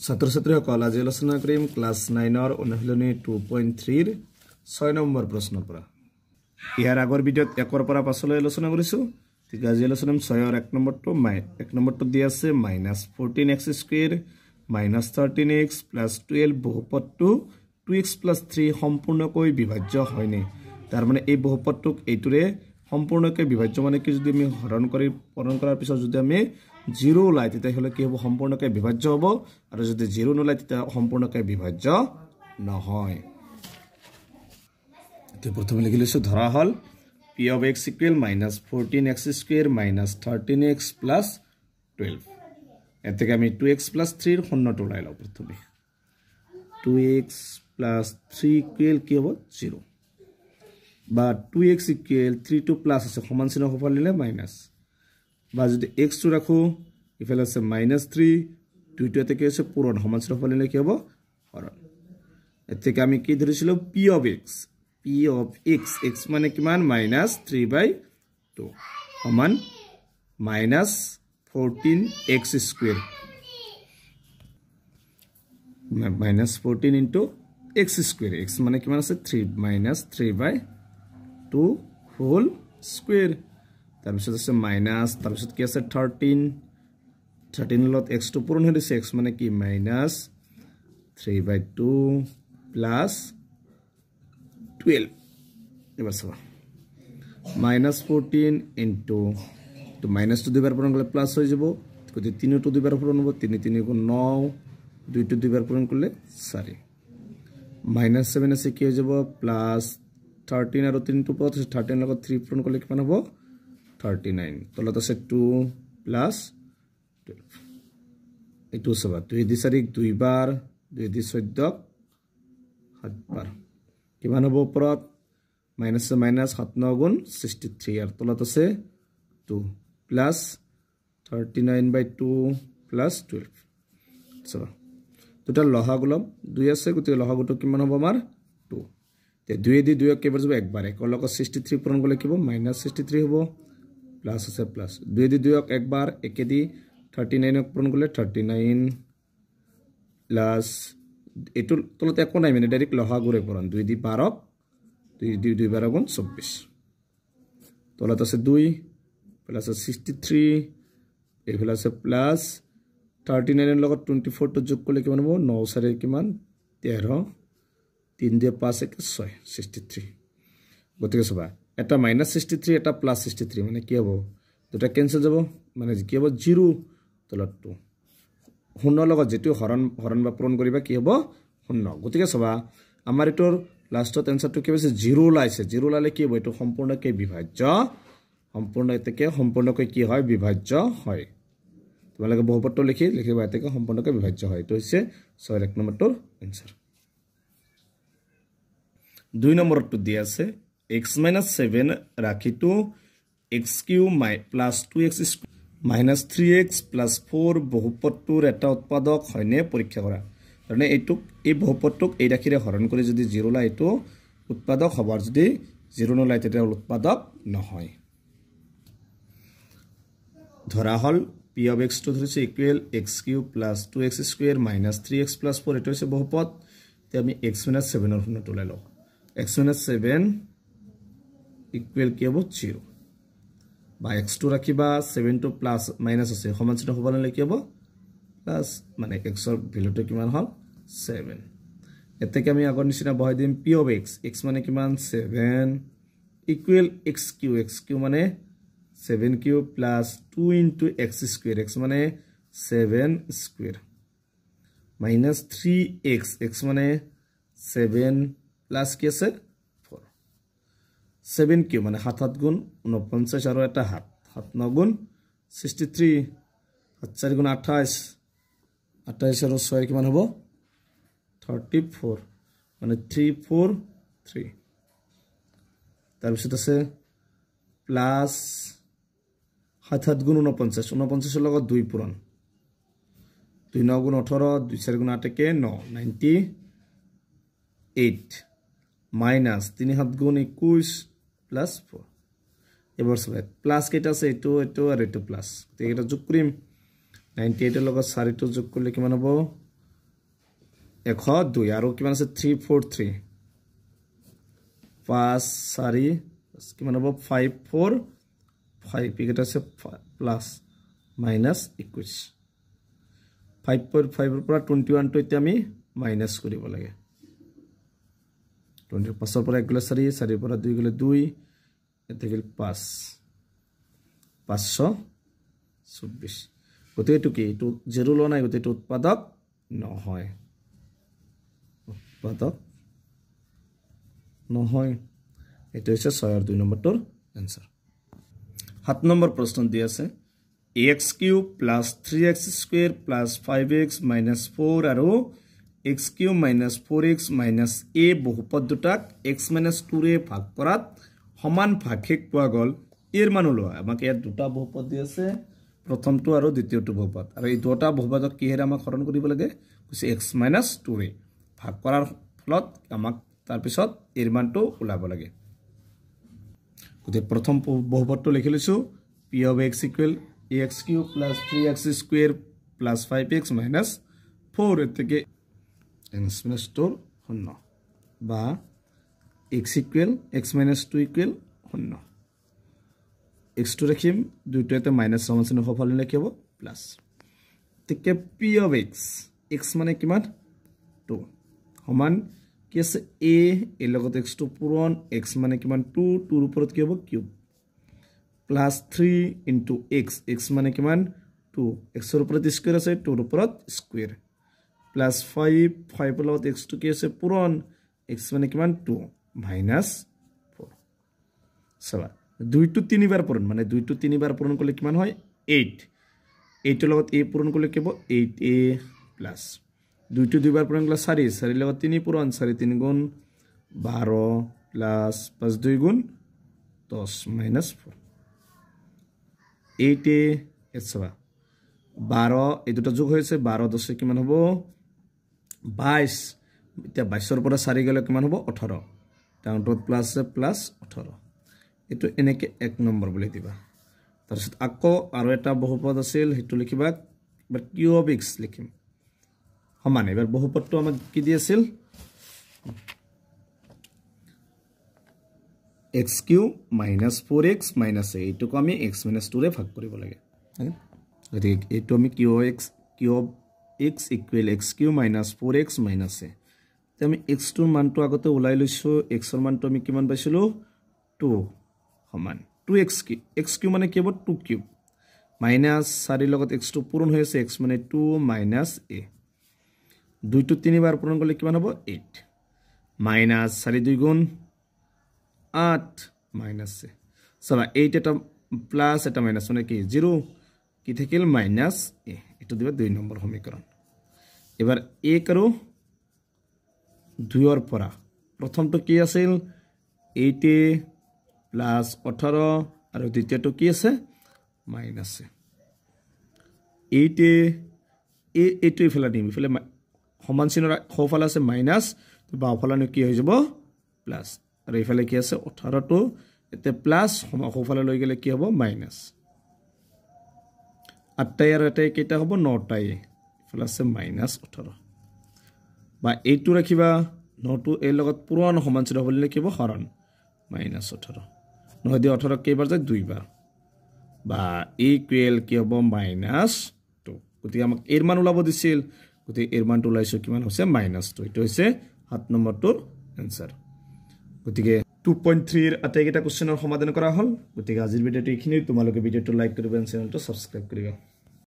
ছাত্ৰ ছাত্ৰীসকল আজি আলোচনা কৰিম ক্লাছ 9ৰ অনুশীলনী 2.3 ৰ 6 নম্বৰ প্ৰশ্নৰ পৰা ইয়াৰ আগৰ ভিডিঅ'ত 1 ৰ পৰা 5 লৈ আলোচনা কৰিছো ঠিক আজি আলোচনা 6 ৰ 1 নম্বৰটো 1 নম্বৰটো দি আছে -14x² -13x + 12 বহুপদটো 2x + 3 সম্পূৰ্ণকৈ বিভাজ্য হয়নে তাৰ মানে এই বহুপদটোক এইটোৰে সম্পূৰ্ণকৈ বিভাজ্য মানে কি যদি আমি হৰণ কৰাৰ পিছত যদি আমি 0 ওলাই তেতিয়া হলে কি হ'ব সম্পূৰ্ণকৈ বিভাজ্য হ'ব আৰু যদি 0 নোলাই তেতিয়া সম্পূৰ্ণকৈ বিভাজ্য নহয় তে প্ৰথমে লিখি লৈছো ধৰা হল p of x equal -14x² -13x + 12 এতেকে আমি 2x + 3 ৰ শূন্যটো ওলাই লও প্ৰথমে 2x + 3 equal কি হ'ব 0 বা 2x equal 3 to plus আছে সমান চিহ্ন হফাল নিলে মাইনাস বা যদি x টো ৰাখো ইফালে আছে -3 দুইটো এতে কি আছে পূৰণ সমান চিহ্ন হফাল নিলে কি হ'ব হৰণ এতেকে আমি কি ধৰিছিলো p of x মানে কিমান -3/2 সমান -14x² -14 into x² x মানে কিমান আছে 3 -3/2 whole square তাৰপিছত আছে মাইনাস তাৰপিছত কি আছে 13 লত x টো পূৰণ হৈ দিছে x মানে কি -3/2 plus 12 এবাৰ চাবা -14 into তো মাইনাস টু দুইবাৰ পূৰণ কৰিলে প্লাস হৈ যাব যদি 3 টু দুইবাৰ পূৰণ হ'ব 3 3 গুণ 9 2 টু দুইবাৰ পূৰণ কৰিলে 4 -7 আছে কি হৈ যাব প্লাস 13 আৰু 3 টু পাওঁতে 13 লগত 3 পূৰণ কৰিলে কিমান হ'ব 39 তলত আছে 2 প্লাস 12 এইটো সবা 2 দি 4 2 বাৰ 2 দি 14 7 বাৰ কিমান হ'ব ওপৰত মাইনাস 7 9 গুণ 63 আৰু তলত আছে 2 প্লাস 39/2 প্লাস 12 সবা টোটাল লহাগুলম 2 আছে গতি লহাগুটো কিমান হ'ব আমাৰ 2 তে 2 দি 2 কেবাৰ যাব একবাৰ একৰ লগত 63 পূৰণ কৰিলে কি হ'ব -63 হ'ব প্লাস আছে প্লাস 2 দি 2 একবাৰ একে দি 39 পূৰণ কৰিলে 39 প্লাস এটো তলত একো নাই মানে ডাইৰেক্ট লহাগুৰে পূৰণ 2 দি 12 2 2 12 গুণ 24 তলত আছে 2 প্লাস 63 এইফালে আছে প্লাস 39 এর লগত 24 টো যোগ করলে কিমান হ'ব 9 4 কিমান 13 3 দিয়ে 5 1 6 63 গতিকে সবা এটা -63 এটা +63 মানে কি হ'ব দুটা ক্যান্সেল যাব মানে কি হ'ব 0 তলত 2 শূন্য লগত যেটো হৰণ বা পূৰণ কৰিবা কি হ'ব শূন্য গতিকে সবা আমাৰ এটোৰ লাষ্টত আনসারটো কি হৈছে 0 লাইছে 0 লালে কি হ'ব এটো সম্পূৰ্ণকৈ বিভাজ্য সম্পূৰ্ণ এতেকে সম্পূৰ্ণকৈ কি হয় বিভাজ্য হয় তোমালোকে বহুপদটো লিখিবা এতেকে সম্পূৰ্ণকৈ বিভাজ্য হয় তো হৈছে 6 1 নম্বৰটোৰ আনসাৰ 2 নম্বৰটো দি আছে x - 7 ৰাখিটো x³ + 2x² -3x + 4 বহুপদটোৰ এটা উৎপাদক হয়নে পৰীক্ষা কৰা মানে এই বহুপদটোক এই ৰাখিৰে হৰণ কৰি যদি 0 লাই এটো উৎপাদক হ'ব আৰু যদি 0 নলাই তেতিয়া উৎপাদক নহয় ধৰা হল p of x টো ধৰিছে ইকুৱেল x³ + 2x² -3x + 4 এটো হৈছে বহুপদ তে আমি x - 7 ৰ শূন্যটো লৈ লও x - 7 ইকুৱেল কি হ'ব 0 বা x2 ৰাখিবা 7 টো প্লাস মাইনাস আছে সমান চিহ্ন হ'ব নালে কি হ'ব প্লাস মানে x ৰ ভ্যালুটো কিমান হ'ল 7 এতেকে আমি আগৰ নিচিনা বহাই দিম p of x মানে কিমান 7 ইকুৱেল xq মানে 7q plus 2 into x² x মানে 7 square minus 3x x মানে 7 plus কি আছে 4 7q মানে 7 7 গুণ 49 আৰু এটা 7 7 9 গুণ 63 7 4 গুণ 28 28 আৰু 6 কিমান হ'ব 34 মানে 343 তাৰপিছত আছে প্লাস 7 7 গুণ 49 49 লগত 2 পূৰণ 2 9 গুণ 18 2 4 গুণ 8 কে 9 98 মাইনাস 3 7 গুণ 21 প্লাস 4 এবাৰ সবাই প্লাস কেটা আছে এটো আৰু এটো প্লাস তে এটা যোগ কৰিম 98 এৰ লগত 4 টো যোগ কৰলে কিমান হ'ব 102 আৰু কিমান আছে 343 5 4 কিমান হ'ব 5 4 5 এটা আছে প্লাস মাইনাস 21 5.5 ৰ পৰা 21 টো এতিয়া আমি মাইনাস কৰিব লাগে 25 ৰ পৰা 1 গলে 4 4 ৰ পৰা 2 গলে 2 এতে গেল 5 524 গতেটো কি এটো জিরো ল নাই গতেটো উৎপাদক নহয় উৎপাদক নহয় এটা হচ্ছে 6 আর 2 নম্বরটোর आंसर 7 নম্বর প্রশ্ন দিয়ে আছে ax³ + 3x² + 5x - 4 আৰু x³ - 4x - a বহুপদ দুটাক x - 2 ৰে ভাগ কৰাত সমান ভাগশেষ পোৱা গল এৰ মান ওলোৱা আমাক ইয়াত দুটা বহুপদ দি আছে প্ৰথমটো আৰু দ্বিতীয়টো বহুপদ আৰু এই দুটা বহুপদক কিহেৰে আমাক হৰণ কৰিব লাগে কৈছে x - 2 ৰে ভাগ কৰাৰ ফলত আমাক তাৰ পিছত এৰ মানটো ওলাব লাগে গতে প্ৰথম বহুপদটো লিখি লৈছো p of x = ax³ + 3x² + 5x - 4 এতেকে x - 2 শূন্য বা x = x - 2 = শূন্য x2 রাখিম দুইটাতে মাইনাস সমান চিহ্ন সফল লিখিব প্লাস তেকে p of x মানে কিমান 2 সমান কি আছে a এর লগত x2 পূরণ x মানে কিমান 2 2 ৰ ওপৰত কি হ'ব কিউব প্লাস 3 into x মানে কিমান 2 x ৰ ওপৰত স্কয়াৰ আছে 2 ৰ ওপৰত স্কয়াৰ প্লাস 5 5 ৰ লগত x2 কি আছে পূৰণ x মানে কিমান 2 মাইনাস 4 সবা 2 to 3 বাৰ পূৰণ মানে 2 to 3 বাৰ পূৰণ কৰিলে কিমান হয় 8 8 ৰ লগত a পূৰণ কৰিলে কি হ'ব 8a প্লাস 2 to 2 বাৰ পূৰণ কৰিলে 4 4 ৰ লগত 3 পূৰণ 4 3 গুণ 12 প্লাস 5 2 গুণ 10 মাইনাস 4 8a এছবা 12 এই দুটা যোগ হৈছে 12 10 কিমান হ'ব 22 এতিয়া 22 ৰ পৰা 4 গলে কিমান হ'ব 18 টাউনটোত প্লাস আছে প্লাস 18 এটো এনেকে 1 নম্বৰ বুলি দিবা তাৰপিছত আকৌ আৰু এটা বহুপদ আছিল হেতু লিখিবা বাট q of x লিখিম সমান এবাৰ বহুপদটো আমাক কি দি আছিল x³ - 4x - a এটোক আমি x - 2 ৰে ভাগ কৰিব লাগে গতি এটো আমি q of x = x³ - 4x - a তে আমি x2 ৰ মানটো আগতে ওলাই লৈছো x ৰ মানটো আমি কিমান পাইছিলো 2 সমান 2x³ মানে কি হ'ব 2³ মাইনাস 4 ৰ লগত x2 পূৰণ হৈ আছে x মানে 2 মাইনাস a 2 to 3 বাৰ পূৰণ কৰিলে কিমান হ'ব 8 মাইনাস 4 2 গুণ 8 মাইনাস a সবা 8 এটা প্লাস এটা মাইনাস মানে কি 0 কি থাকিল মাইনাস a এটো দিবা 2 নম্বৰ সমীকৰণ এবাৰ a কৰো 2 ৰ পৰা প্ৰথমটো কি আছিল 8a প্লাস 18 আৰু দ্বিতীয়টো কি আছে মাইনাস 8a এটো ইফালে দিম ইফালে সমান চিহ্নৰ খফাল আছে মাইনাস তো বাওফালে কি হৈ যাব প্লাস আৰু ইফালে কি আছে 18 টো এতে প্লাস খফালে লৈ গলে কি হ'ব মাইনাস 8 আৰু এটা কেটা হ'ব 9 ইফালে আছে মাইনাস 18 বা এইটো ৰাখিবা 9 টো এৰ লগত পুৰণ সমান চিহ্ন হ'ব লিখিব হৰণ মাইনাস 18 নহয় দি 18 কেইবাৰ যায় 2 বাৰ বা ইকুৱেল কি হ'ব মাইনাস 2 গতি আমাক এর মান ওলাব দিছিল গতি এর মানটো ওলাইছো কিমান হৈছে মাইনাস 2 এটো হৈছে 7 নম্বৰটোৰ आंसर গতিকে 2.3 এৰ আটাইকেইটা কোশ্চেনৰ সমাধান কৰা হল গতিকে আজিৰ ভিডিওটো এইখিনি তোমালোকে ভিডিওটো লাইক কৰিবা চেনেলটো সাবস্ক্ৰাইব কৰিবা